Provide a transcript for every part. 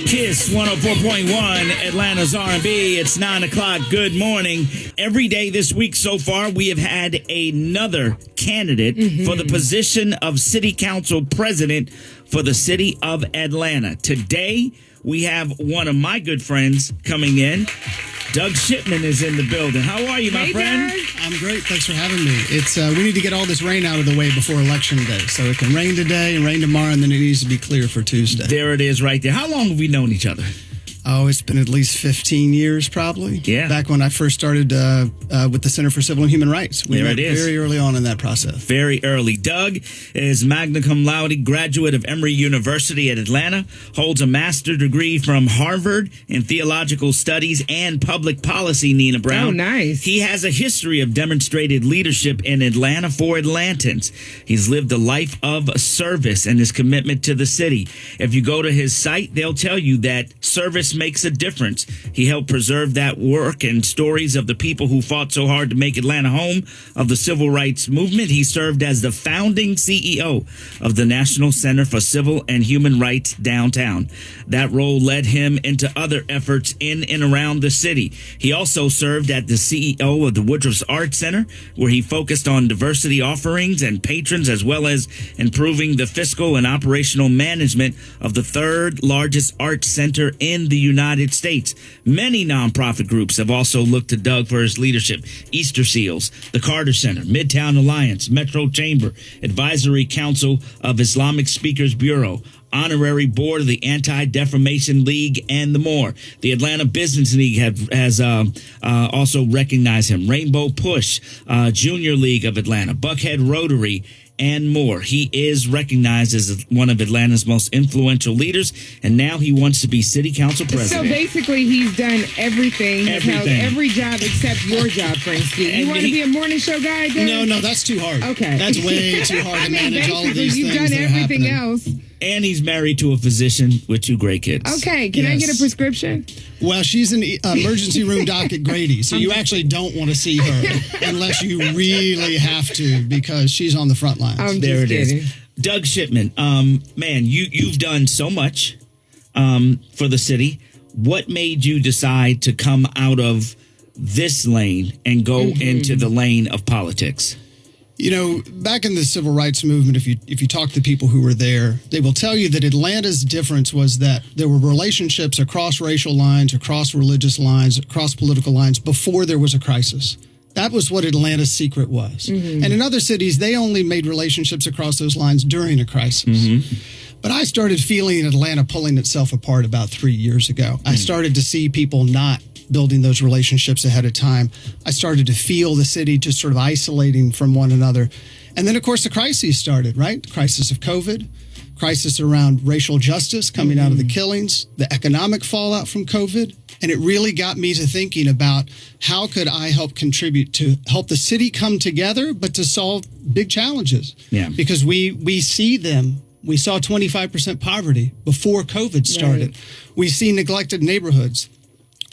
Kiss 104.1, Atlanta's R&B. It's 9 o'clock. Good morning. Every day this week so far, we have had another candidate for the position of City Council President for the city of Atlanta. Today, we have one of my good friends coming in. Doug Shipman is in the building. How are you, my friend? Doug. I'm great. Thanks for having me. It's we need to get all this rain out of the way before Election Day. So it can rain today and rain tomorrow, and then it needs to be clear for Tuesday. There it is right there. How long have we known each other? Oh, it's been at least 15 years, probably. Yeah. Back when I first started with the Center for Civil and Human Rights. We met very early on in that process. Very early. Doug is magna cum laude graduate of Emory University at Atlanta, holds a master's degree from Harvard in theological studies and public policy, Nina Brown. Oh, nice. He has a history of demonstrated leadership in Atlanta for Atlantans. He's lived a life of service and his commitment to the city. If you go to his site, they'll tell you that service makes a difference. He helped preserve that work and stories of the people who fought so hard to make Atlanta home of the civil rights movement. He served as the founding CEO of the National Center for Civil and Human Rights downtown. That role led him into other efforts in and around the city. He also served as the CEO of the Woodruff's Arts Center, where he focused on diversity offerings and patrons, as well as improving the fiscal and operational management of the third largest arts center in the United States. Many nonprofit groups have also looked to Doug for his leadership. Easter Seals, the Carter Center, Midtown Alliance, Metro Chamber, Advisory Council of Islamic Speakers Bureau, Honorary Board of the Anti-Defamation League, and the more. The Atlanta Business League has also recognized him. Rainbow Push, Junior League of Atlanta, Buckhead Rotary, and more. He is recognized as one of Atlanta's most influential leaders, and now he wants to be city council president. So basically, he's done everything. He's held every job except your job, Frankie. You want to be a morning show guy, Doug? No, that's too hard. Okay. That's way too hard to manage all of these you've things done that are everything happening. else. And he's married to a physician with 2 great kids. Okay, can I get a prescription? Well, she's in the emergency room doc at Grady, so you actually don't want to see her unless you really have to, because she's on the front lines. There it is. Doug Shipman, man, you've done so much for the city. What made you decide to come out of this lane and go into the lane of politics? You know, back in the civil rights movement, if you talk to people who were there, they will tell you that Atlanta's difference was that there were relationships across racial lines, across religious lines, across political lines before there was a crisis. That was what Atlanta's secret was. And in other cities, they only made relationships across those lines during a crisis. But I started feeling Atlanta pulling itself apart about 3 years ago. I started to see people not building those relationships ahead of time. I started to feel the city just sort of isolating from one another. And then, of course, the crises started, right? Crisis of COVID, crisis around racial justice coming out of the killings, the economic fallout from COVID. And it really got me to thinking about how could I help contribute to help the city come together, but to solve big challenges. Yeah. Because we see them. We saw 25% poverty before COVID started. Right. We see neglected neighborhoods.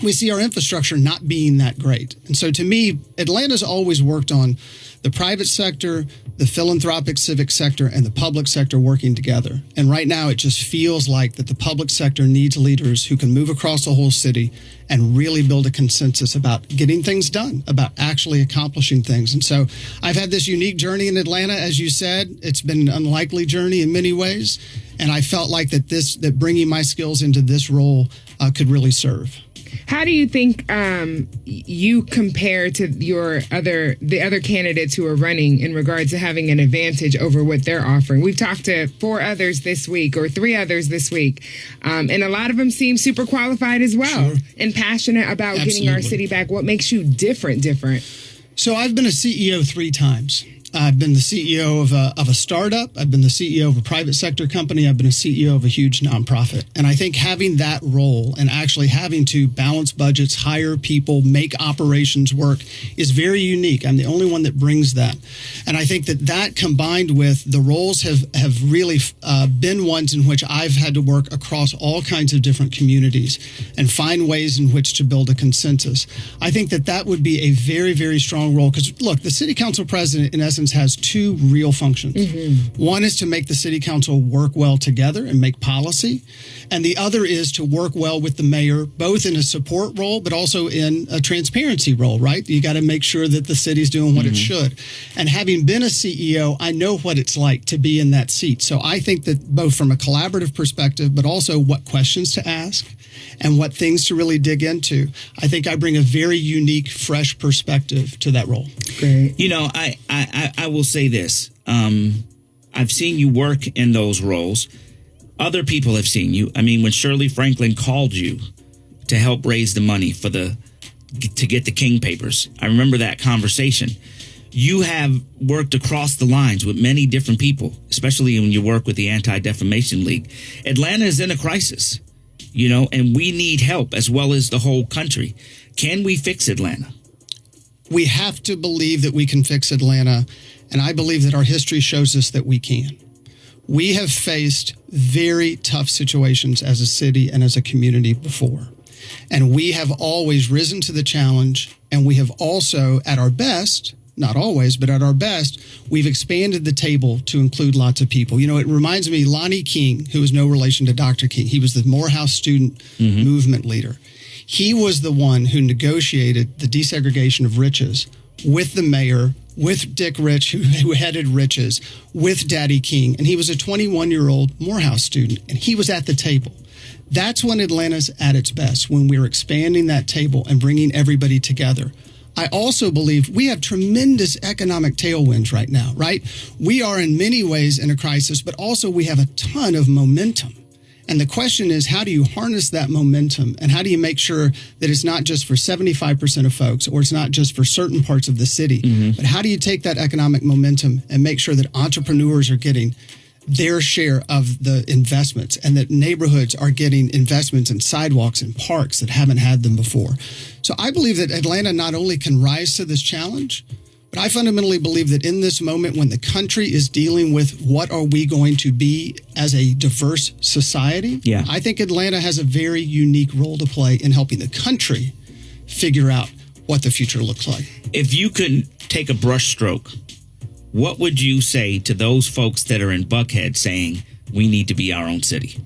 We see our infrastructure not being that great. And so to me, Atlanta's always worked on the private sector, the philanthropic civic sector, and the public sector working together. And right now, it just feels like that the public sector needs leaders who can move across the whole city and really build a consensus about getting things done, about actually accomplishing things. And so I've had this unique journey in Atlanta, as you said. It's been an unlikely journey in many ways. And I felt like that bringing my skills into this role could really serve. How do you think you compare to the other candidates who are running in regards to having an advantage over what they're offering? We've talked to 3 others this week, and a lot of them seem super qualified as well and passionate about getting our city back. What makes you different? So I've been a CEO 3 times. I've been the CEO of a startup. I've been the CEO of a private sector company. I've been a CEO of a huge nonprofit. And I think having that role and actually having to balance budgets, hire people, make operations work is very unique. I'm the only one that brings that. And I think that combined with the roles have really been ones in which I've had to work across all kinds of different communities and find ways in which to build a consensus. I think that would be a very, very strong role because, look, the city council president, in essence, elections has two real functions. One is to make the city council work well together and make policy. And the other is to work well with the mayor, both in a support role, but also in a transparency role, right? You got to make sure that the city's doing what it should. And having been a CEO, I know what it's like to be in that seat. So I think that both from a collaborative perspective, but also what questions to ask and what things to really dig into, I think I bring a very unique, fresh perspective to that role. Great. You know, I will say this. I've seen you work in those roles. Other people have seen you. I mean, when Shirley Franklin called you to help raise the money to get the King papers, I remember that conversation. You have worked across the lines with many different people, especially when you work with the Anti-Defamation League. Atlanta is in a crisis, you know, and we need help as well as the whole country. Can we fix Atlanta? We have to believe that we can fix Atlanta, and I believe that our history shows us that we can. We have faced very tough situations as a city and as a community before, and we have always risen to the challenge, and we have also, at our best, not always, but at our best, we've expanded the table to include lots of people. You know, it reminds me, Lonnie King, who is no relation to Dr. King, he was the Morehouse student movement leader. He was the one who negotiated the desegregation of Riches with the mayor, with Dick Rich, who headed Riches, with Daddy King. And he was a 21-year-old Morehouse student, and he was at the table. That's when Atlanta's at its best, when we're expanding that table and bringing everybody together. I also believe we have tremendous economic tailwinds right now, right? We are in many ways in a crisis, but also we have a ton of momentum. And the question is, how do you harness that momentum? And how do you make sure that it's not just for 75% of folks, or it's not just for certain parts of the city, but how do you take that economic momentum and make sure that entrepreneurs are getting their share of the investments and that neighborhoods are getting investments in sidewalks and parks that haven't had them before? So I believe that Atlanta not only can rise to this challenge, but I fundamentally believe that in this moment when the country is dealing with what are we going to be as a diverse society, I think Atlanta has a very unique role to play in helping the country figure out what the future looks like. If you could take a brush stroke, what would you say to those folks that are in Buckhead saying we need to be our own city?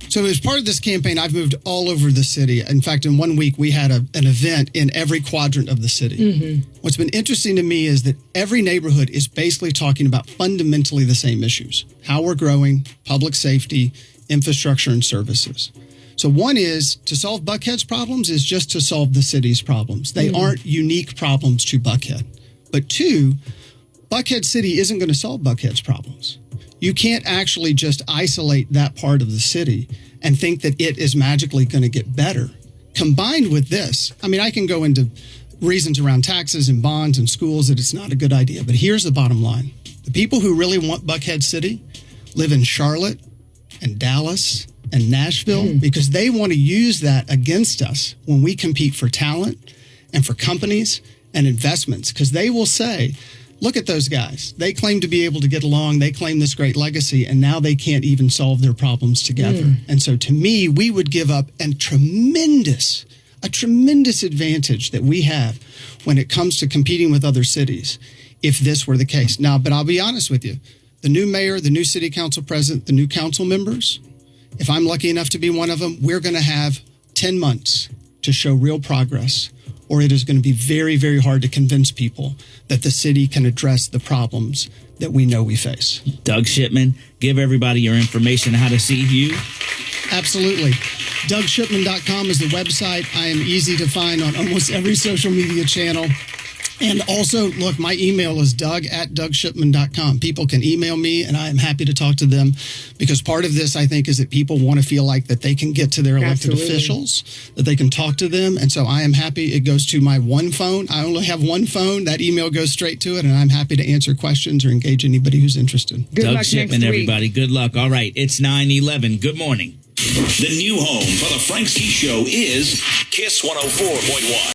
So as part of this campaign, I've moved all over the city. In fact, in 1 week, we had an event in every quadrant of the city. What's been interesting to me is that every neighborhood is basically talking about fundamentally the same issues: how we're growing, public safety, infrastructure, and services. So one is to solve Buckhead's problems is just to solve the city's problems. They aren't unique problems to Buckhead. But two, Buckhead City isn't going to solve Buckhead's problems. You can't actually just isolate that part of the city and think that it is magically going to get better. Combined with this, I mean, I can go into reasons around taxes and bonds and schools that it's not a good idea, but here's the bottom line. The people who really want Buckhead City live in Charlotte and Dallas and Nashville because they want to use that against us when we compete for talent and for companies and investments, because they will say, look at those guys. They claim to be able to get along. They claim this great legacy, and now they can't even solve their problems together. And so to me, we would give up a tremendous advantage that we have when it comes to competing with other cities if this were the case. Now, but I'll be honest with you. The new mayor, the new city council president, the new council members, if I'm lucky enough to be one of them, we're going to have 10 months to show real progress, or it is going to be very, very hard to convince people that the city can address the problems that we know we face. Doug Shipman, give everybody your information, how to see you. Absolutely. DougShipman.com is the website. I am easy to find on almost every social media channel. And also, look, my email is doug@dougshipman.com. People can email me, and I am happy to talk to them, because part of this, I think, is that people want to feel like that they can get to their elected officials, that they can talk to them. And so I am happy. It goes to my one phone. I only have one phone. That email goes straight to it, and I'm happy to answer questions or engage anybody who's interested. Good Doug luck Shipman, next week. everybody. Good luck. All right, it's 9:11. Good morning. The new home for the Frank C. Show is Kiss 104.1.